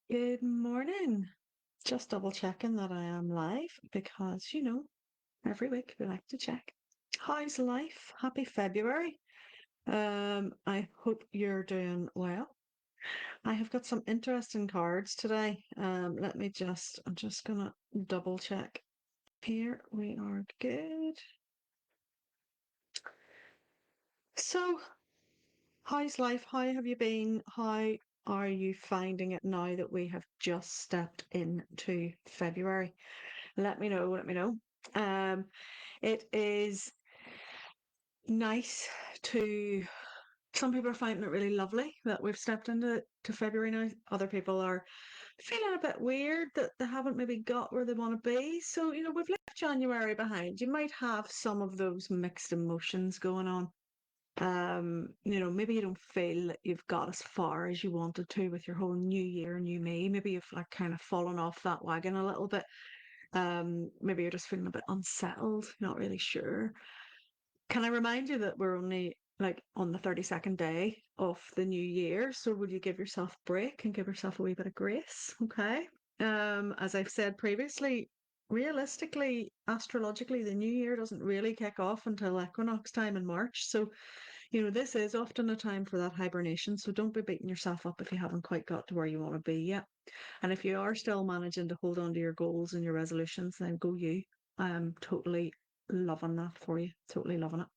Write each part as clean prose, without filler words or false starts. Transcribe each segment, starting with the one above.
Good morning. Just double checking that I am live because, every week we like to check. How's life? Happy February. I hope you're doing well. I have got some interesting cards today. I'm just gonna double check. Here we are good. So, how's life? How have you been? How are you finding it now that we have just stepped into February? Let me know. Let me know. Um, it is nice to. Some people are finding it really lovely that we've stepped into February now. Other people are feeling a bit weird that they haven't maybe got where they want to be. So, we've left January behind. You might have some of those mixed emotions going on. Maybe you don't feel that you've got as far as you wanted to with your whole new year, new me. Maybe you've like kind of fallen off that wagon a little bit. Maybe you're just feeling a bit unsettled, not really sure. Can I remind you that we're only like on the 32nd day of the new year? So would you give yourself a break and give yourself a wee bit of grace? Okay. As I've said previously, realistically, astrologically, the new year doesn't really kick off until equinox time in March. So, this is often a time for that hibernation. So don't be beating yourself up if you haven't quite got to where you want to be yet. And if you are still managing to hold on to your goals and your resolutions, then go you. I'm totally loving that for you. Totally loving it.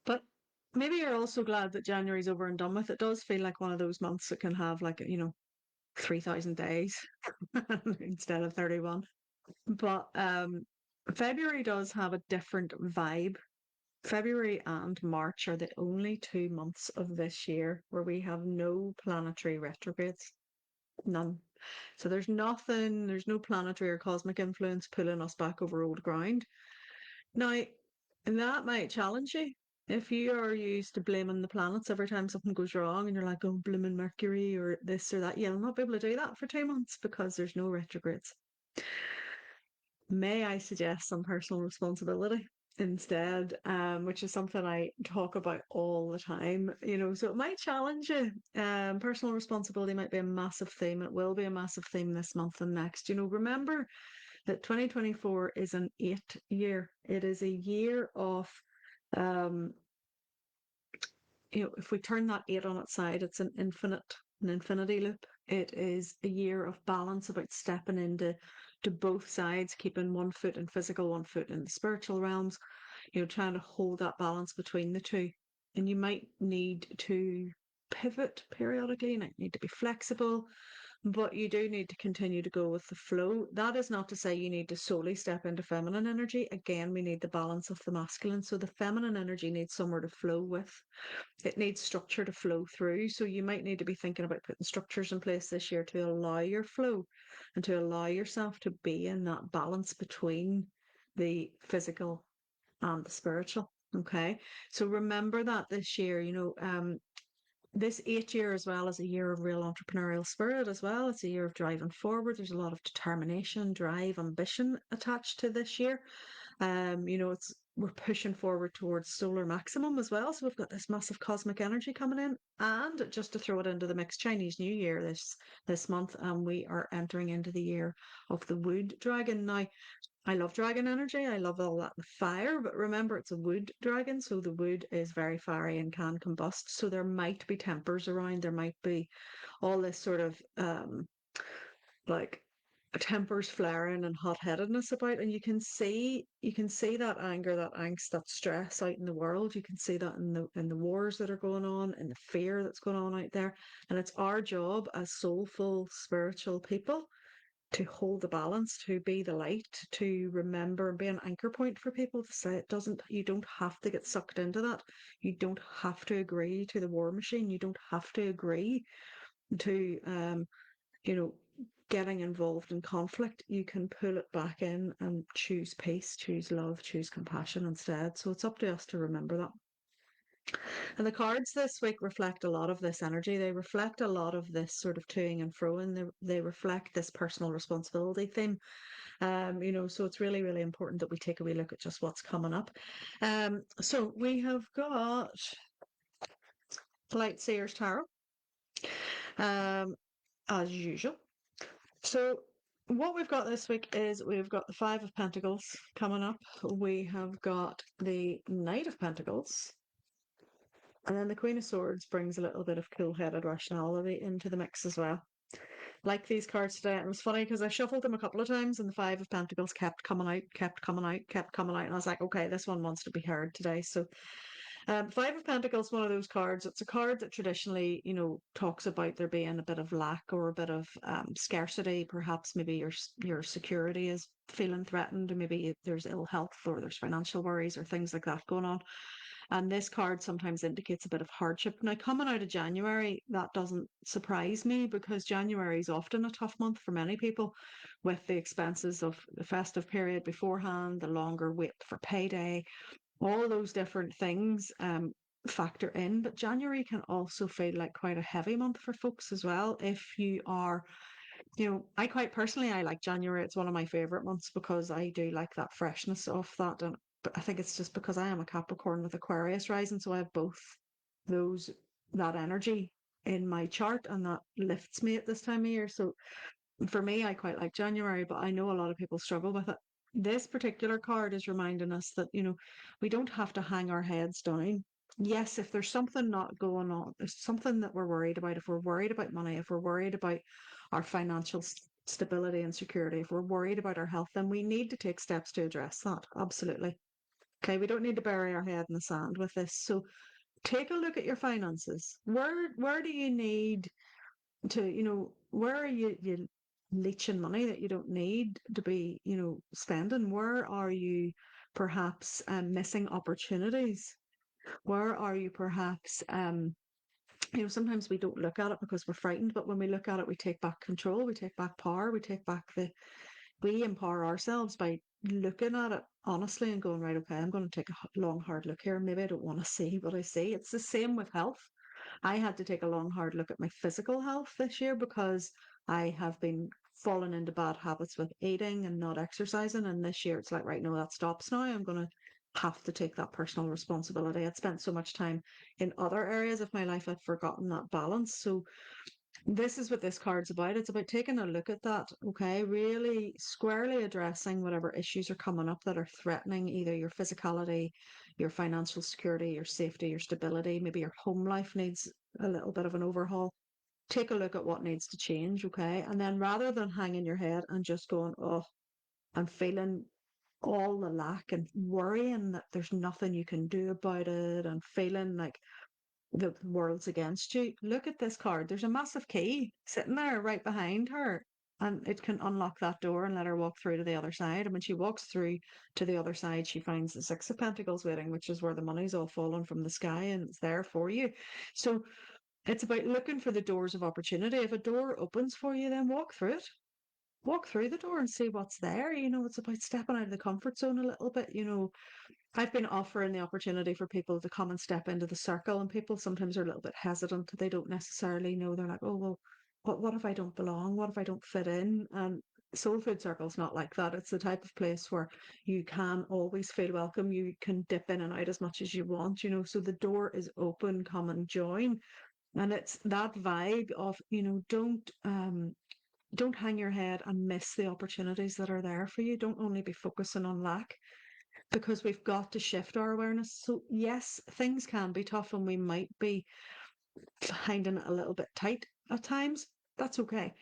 But maybe you're also glad that January's over and done with. It does feel like one of those months that can have like, 3,000 days instead of 31. But February does have a different vibe. February and March are the only 2 months of this year where we have no planetary retrogrades. None. So there's no planetary or cosmic influence pulling us back over old ground. Now, and that might challenge you. If you are used to blaming the planets every time something goes wrong and you're like, oh, blaming Mercury or this or that, you'll not be able to do that for 2 months because there's no retrogrades. May I suggest some personal responsibility instead, which is something I talk about all the time, so it might challenge you. Personal responsibility might be a massive theme. It will be a massive theme this month and next. Remember that 2024 is an 8 year. It is a year of, um, if we turn that eight on its side, it's an infinity loop. It is a year of balance, about stepping into both sides, keeping one foot in physical, one foot in the spiritual realms, trying to hold that balance between the two. And you might need to pivot periodically, you might need to be flexible, but you do need to continue to go with the flow. That is not to say you need to solely step into feminine energy. Again, we need the balance of the masculine. So the feminine energy needs somewhere to flow with. It needs structure to flow through. So you might need to be thinking about putting structures in place this year to allow your flow and to allow yourself to be in that balance between the physical and the spiritual. Okay. So remember that this year, this 8 year as well is a year of real entrepreneurial spirit as well. It's a year of driving forward. There's a lot of determination, drive, ambition attached to this year. It's we're pushing forward towards solar maximum as well. So we've got this massive cosmic energy coming in. And just to throw it into the mix, Chinese New Year this month, and we are entering into the year of the wood dragon. Now, I love dragon energy. I love all that fire, but remember it's a wood dragon, so the wood is very fiery and can combust. So there might be tempers around. There might be all this sort of like tempers flaring and hot-headedness about, and you can see that anger, that angst, that stress out in the world. You can see that in the wars that are going on, and the fear that's going on out there. And it's our job as soulful spiritual people to hold the balance, to be the light, to remember and be an anchor point for people to say you don't have to get sucked into that. You don't have to agree to the war machine. You don't have to agree to, you know, getting involved in conflict. You can pull it back in and choose peace, choose love, choose compassion instead. So it's up to us to remember that. And the cards this week reflect a lot of this energy. They reflect a lot of this sort of toing and froing. They reflect this personal responsibility theme. So it's really, really important that we take a wee look at just what's coming up. So we have got Light Seers Tarot. Um, as usual. So, what we've got this week is we've got the Five of Pentacles coming up. We have got the Knight of Pentacles. And then the Queen of Swords brings a little bit of cool-headed rationality into the mix as well. Like these cards today, and it was funny because I shuffled them a couple of times, and the Five of Pentacles kept coming out, kept coming out, kept coming out, and I was like, okay, this one wants to be heard today. So, Five of Pentacles, one of those cards. It's a card that traditionally, talks about there being a bit of lack or a bit of scarcity. Perhaps maybe your security is feeling threatened, or maybe there's ill health, or there's financial worries, or things like that going on. And this card sometimes indicates a bit of hardship. Now, coming out of January, that doesn't surprise me because January is often a tough month for many people with the expenses of the festive period beforehand, the longer wait for payday, all those different things factor in. But January can also feel like quite a heavy month for folks as well. If you are, I quite personally, I like January. It's one of my favorite months because I do like that freshness of that. And but I think it's just because I am a Capricorn with Aquarius rising, so I have both those that energy in my chart, and that lifts me at this time of year. So for me, I quite like January, but I know a lot of people struggle with it. This particular card is reminding us that, we don't have to hang our heads down. Yes, if there's something not going on, there's something that we're worried about, if we're worried about money, if we're worried about our financial stability and security, if we're worried about our health, then we need to take steps to address that. Absolutely. Okay, we don't need to bury our head in the sand with this. So take a look at your finances. Where do you need to, where are you leeching money that you don't need to be, spending? Where are you perhaps missing opportunities? Where are you perhaps, sometimes we don't look at it because we're frightened, but when we look at it, we take back control, we take back power, we empower ourselves by looking at it honestly and going, right, okay, I'm going to take a long, hard look here. Maybe I don't want to see what I see. It's the same with health. I had to take a long, hard look at my physical health this year because I have been falling into bad habits with eating and not exercising. And this year it's like, right, no, that stops now. I'm going to have to take that personal responsibility. I'd spent so much time in other areas of my life, I'd forgotten that balance. So this is what this card's about. It's about taking a look at that, okay? Really squarely addressing whatever issues are coming up that are threatening either your physicality, your financial security, your safety, your stability. Maybe your home life needs a little bit of an overhaul. Take a look at what needs to change, okay? And then rather than hanging your head and just going, oh, I'm feeling all the lack and worrying that there's nothing you can do about it and feeling like the world's against you. Look at this card. There's a massive key sitting there right behind her, and it can unlock that door and let her walk through to the other side. And when she walks through to the other side, she finds the Six of Pentacles waiting, which is where the money's all fallen from the sky and it's there for you. So it's about looking for the doors of opportunity. If a door opens for you, then walk through it. Walk through the door and see what's there. It's about stepping out of the comfort zone a little bit. I've been offering the opportunity for people to come and step into the circle, and people sometimes are a little bit hesitant. They don't necessarily know. They're like, oh, well, what if I don't belong? What if I don't fit in? And Soul Food Circle's not like that. It's the type of place where you can always feel welcome. You can dip in and out as much as you want, so the door is open, come and join. And it's that vibe of, don't hang your head and miss the opportunities that are there for you. Don't only be focusing on lack, because we've got to shift our awareness. So, yes, things can be tough and we might be finding it a little bit tight at times. That's okay.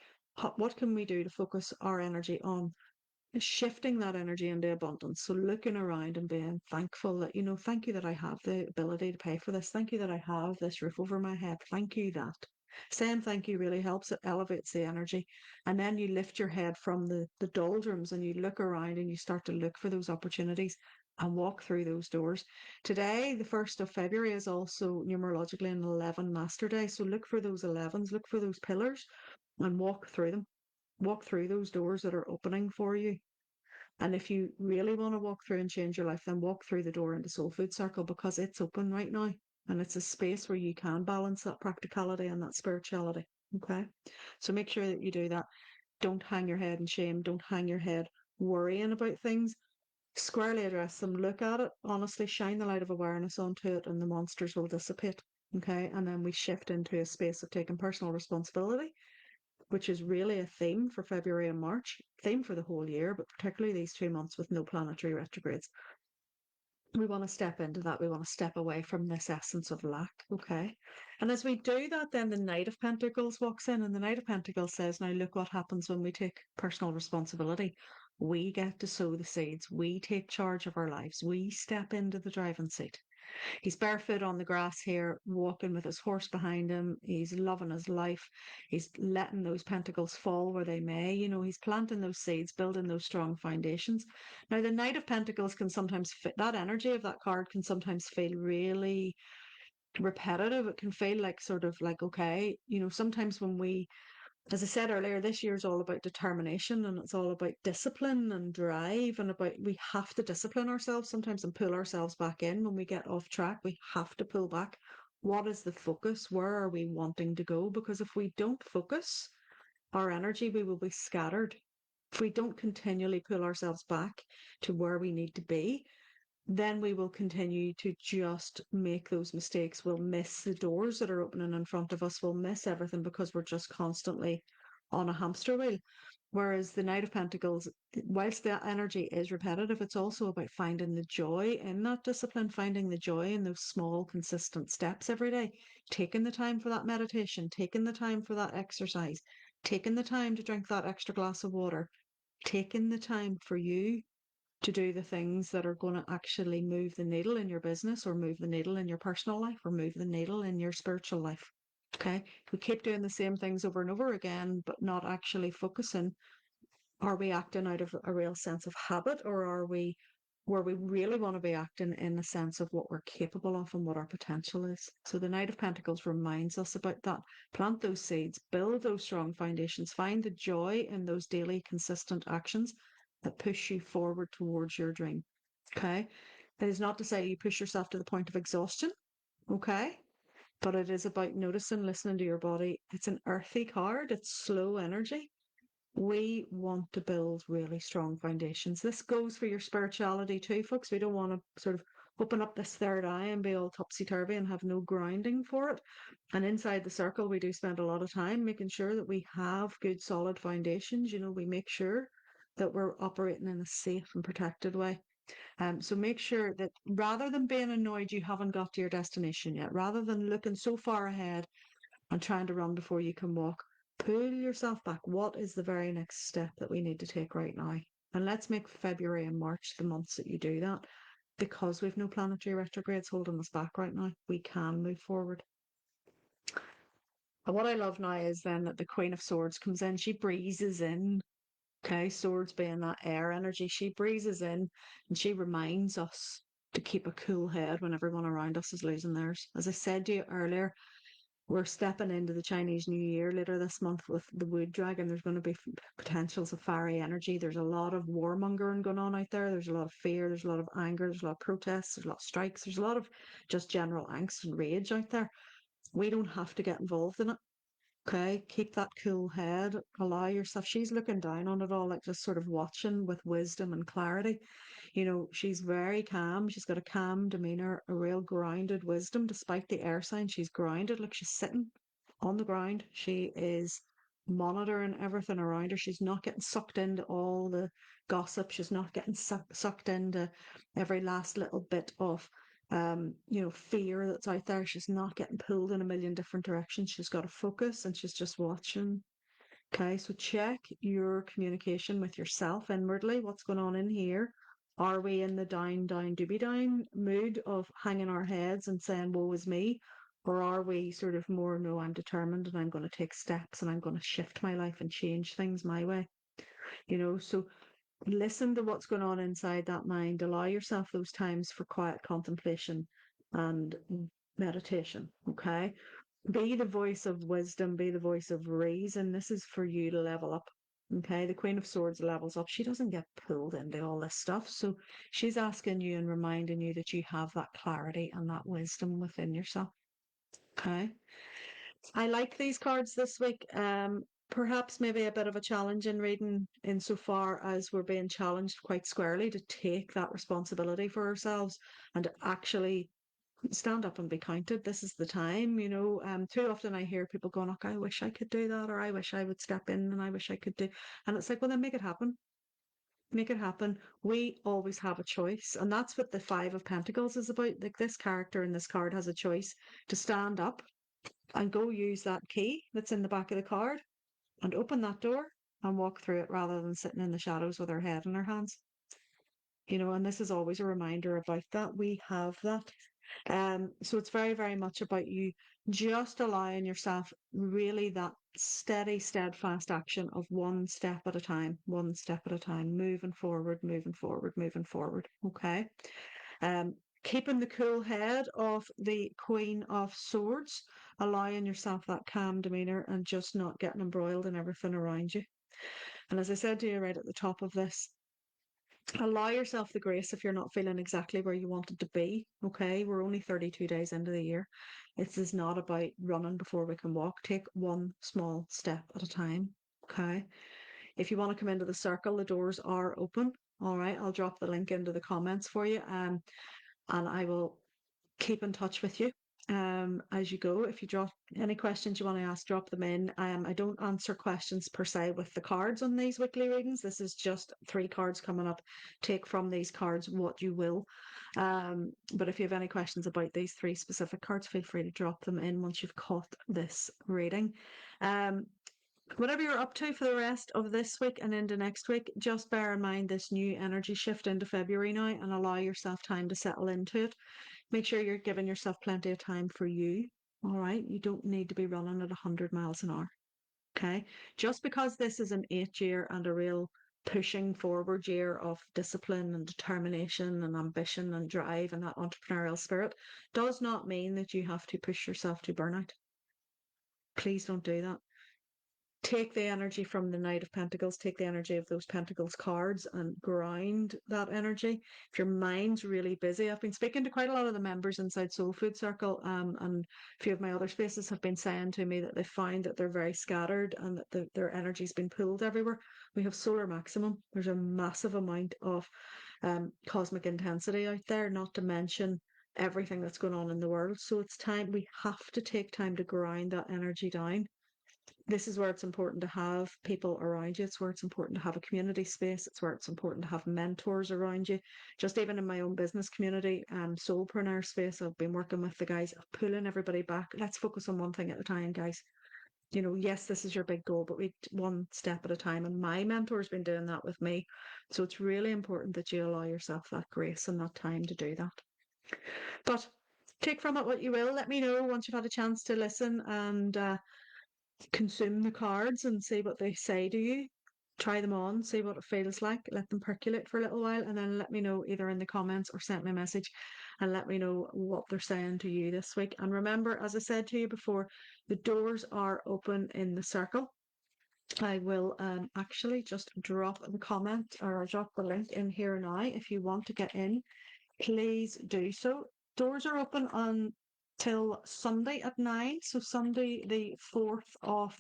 What can we do to focus our energy on shifting that energy into abundance? So, looking around and being thankful that, thank you that I have the ability to pay for this. Thank you that I have this roof over my head. Thank you that. Saying thank you really helps. It elevates the energy. And then you lift your head from the doldrums and you look around and you start to look for those opportunities and walk through those doors. Today, the 1st of February, is also numerologically an 11 master day. So look for those 11s, look for those pillars and walk through them. Walk through those doors that are opening for you. And if you really want to walk through and change your life, then walk through the door into Soul Food Circle because it's open right now. And it's a space where you can balance that practicality and that spirituality. Okay. So make sure that you do that. Don't hang your head in shame. Don't hang your head worrying about things. Squarely address them. Look at it. Honestly, shine the light of awareness onto it and the monsters will dissipate. Okay. And then we shift into a space of taking personal responsibility which is really a theme for February and March, theme for the whole year, but particularly these 2 months with no planetary retrogrades. We want to step into that. We want to step away from this essence of lack. Okay. And as we do that, then the Knight of Pentacles walks in, and the Knight of Pentacles says, now look what happens when we take personal responsibility. We get to sow the seeds. We take charge of our lives. We step into the driving seat. He's barefoot on the grass here, walking with his horse behind him. He's loving his life. He's letting those pentacles fall where they may. You know, he's planting those seeds, building those strong foundations. Now, the Knight of Pentacles can sometimes fit that energy of that card can sometimes feel really repetitive. It can feel like sort of like, okay, you know, sometimes when we, as I said earlier, this year is all about determination and it's all about discipline and drive and about we have to discipline ourselves sometimes and pull ourselves back in when we get off track. We have to pull back. What is the focus? Where are we wanting to go? Because if we don't focus our energy, we will be scattered. If we don't continually pull ourselves back to where we need to be, then we will continue to just make those mistakes. We'll miss the doors that are opening in front of us. We'll miss everything because we're just constantly on a hamster wheel. Whereas the Knight of Pentacles, whilst that energy is repetitive, it's also about finding the joy in that discipline, finding the joy in those small, consistent steps every day, taking the time for that meditation, taking the time for that exercise, taking the time to drink that extra glass of water, taking the time for you to do the things that are going to actually move the needle in your business or move the needle in your personal life or move the needle in your spiritual life. Okay. We keep doing the same things over and over again, but not actually focusing. Are we acting out of a real sense of habit or are we where we really want to be acting in the sense of what we're capable of and what our potential is? So the Knight of Pentacles reminds us about that. Plant those seeds, build those strong foundations, find the joy in those daily consistent actions that push you forward towards your dream. Okay. It is not to say you push yourself to the point of exhaustion. Okay. But it is about noticing, listening to your body. It's an earthy card, it's slow energy. We want to build really strong foundations. This goes for your spirituality too, folks. We don't want to sort of open up this third eye and be all topsy-turvy and have no grounding for it. And inside the circle, we do spend a lot of time making sure that we have good, solid foundations. You know, we make sure that we're operating in a safe and protected way. So make sure that rather than being annoyed you haven't got to your destination yet, rather than looking so far ahead and trying to run before you can walk, pull yourself back. What is the very next step that we need to take right now? And let's make February and March the months that you do that. Because we've no planetary retrogrades holding us back right now, we can move forward. And what I love now is then that the Queen of Swords comes in, she breezes in. Okay, swords being that air energy, she breezes in and she reminds us to keep a cool head when everyone around us is losing theirs. As I said to you earlier, we're stepping into the Chinese New Year later this month with the wood dragon. There's going to be potentials of fiery energy. There's a lot of warmongering going on out there. There's a lot of fear. There's a lot of anger. There's a lot of protests. There's a lot of strikes. There's a lot of just general angst and rage out there. We don't have to get involved in it. Okay, keep that cool head. Allow yourself. She's looking down on it all, like just sort of watching with wisdom and clarity. You know, she's very calm. She's got a calm demeanor, a real grounded wisdom, despite the air sign. She's grounded, like she's sitting on the ground. She is monitoring everything around her. She's not getting sucked into all the gossip. She's not getting sucked into every last little bit of you know, fear that's out there. She's not getting pulled in a million different directions. She's got to focus and she's just watching. Okay, so check your communication with yourself inwardly. What's going on in here? Are we in the down, down, doobie down mood of hanging our heads and saying, woe is me? Or are we sort of more, no, I'm determined and I'm going to take steps and I'm going to shift my life and change things my way? You know, so listen to what's going on inside that mind. Allow yourself those times for quiet contemplation and meditation. Okay. Be the voice of wisdom, be the voice of reason. This is for you to level up. Okay. The Queen of Swords levels up. She doesn't get pulled into all this stuff. So she's asking you and reminding you that you have that clarity and that wisdom within yourself. Okay. I like these cards this week. Perhaps maybe a bit of a challenge in reading insofar as we're being challenged quite squarely to take that responsibility for ourselves and to actually stand up and be counted. This is the time, too often I hear people going, "Okay, I wish I could do that," or "I wish I would step in and I wish I could do," and it's like, well, then make it happen. Make it happen. We always have a choice. And that's what the Five of Pentacles is about. Like, this character in this card has a choice to stand up and go use that key that's in the back of the card and open that door and walk through it rather than sitting in the shadows with her head in her hands. And this is always a reminder about that. We have that. So it's very, very much about you just allowing yourself really that steady, steadfast action of one step at a time, moving forward, moving forward, moving forward. Okay. Um, Keeping the cool head of the Queen of Swords, allowing yourself that calm demeanor and just not getting embroiled in everything around you. And as I said to you right at the top of this, allow yourself the grace if you're not feeling exactly where you wanted to be. Okay, we're only 32 days into the year. This is not about running before we can walk. Take one small step at a time. Okay, if you want to come into the circle, the doors are open. All right, I'll drop the link into the comments for you, and I will keep in touch with you as you go. If you drop any questions you want to ask, drop them in. I don't answer questions per se with the cards on these weekly readings. This is just 3 cards coming up. Take from these cards what you will. But if you have any questions about these 3 specific cards, feel free to drop them in once you've caught this reading. Whatever you're up to for the rest of this week and into next week, just bear in mind this new energy shift into February now and allow yourself time to settle into it. Make sure you're giving yourself plenty of time for you. All right. You don't need to be running at 100 miles an hour. Okay. Just because this is an 8 year and a real pushing forward year of discipline and determination and ambition and drive and that entrepreneurial spirit does not mean that you have to push yourself to burnout. Please don't do that. Take the energy from the Knight of Pentacles, take the energy of those Pentacles cards and ground that energy. If your mind's really busy, I've been speaking to quite a lot of the members inside Soul Food Circle, and a few of my other spaces have been saying to me that they find that they're very scattered and that their energy's been pulled everywhere. We have solar maximum. There's a massive amount of cosmic intensity out there, not to mention everything that's going on in the world. So it's time, we have to take time to grind that energy down. This is where it's important to have people around you. It's where it's important to have a community space. It's where it's important to have mentors around you. Just even in my own business community, soulpreneur space, I've been working with the guys, pulling everybody back. Let's focus on one thing at a time, guys. Yes, this is your big goal, but we one step at a time. And my mentor's been doing that with me. So it's really important that you allow yourself that grace and that time to do that. But take from it what you will. Let me know once you've had a chance to listen and consume the cards and see what they say to you. Try them on, see what it feels like, let them percolate for a little while, and then let me know either in the comments or send me a message and let me know what they're saying to you this week. And remember, as I said to you before, the doors are open in the circle. I will actually just drop the comment or drop the link in here now. If you want to get in, please do so. Doors are open on till Sunday at 9. So Sunday, the 4th of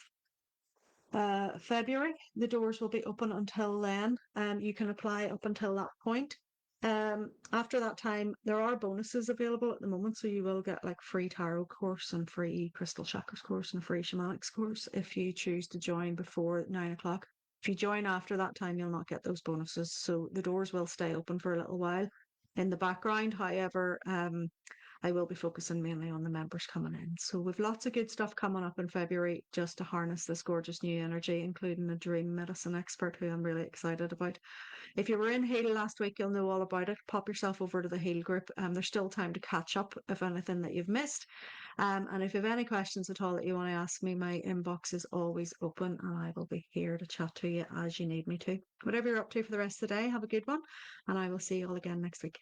February. The doors will be open until then. You can apply up until that point. After that time, there are bonuses available at the moment, so you will get like free tarot course and free crystal chakras course and a free shamanics course if you choose to join before 9 o'clock. If you join after that time, you'll not get those bonuses. So the doors will stay open for a little while in the background. However, I will be focusing mainly on the members coming in. So we've lots of good stuff coming up in February just to harness this gorgeous new energy, including a dream medicine expert who I'm really excited about. If you were in Heal last week, you'll know all about it. Pop yourself over to the Heal group. There's still time to catch up if anything that you've missed. And if you have any questions at all that you want to ask me, my inbox is always open and I will be here to chat to you as you need me to. Whatever you're up to for the rest of the day, have a good one and I will see you all again next week.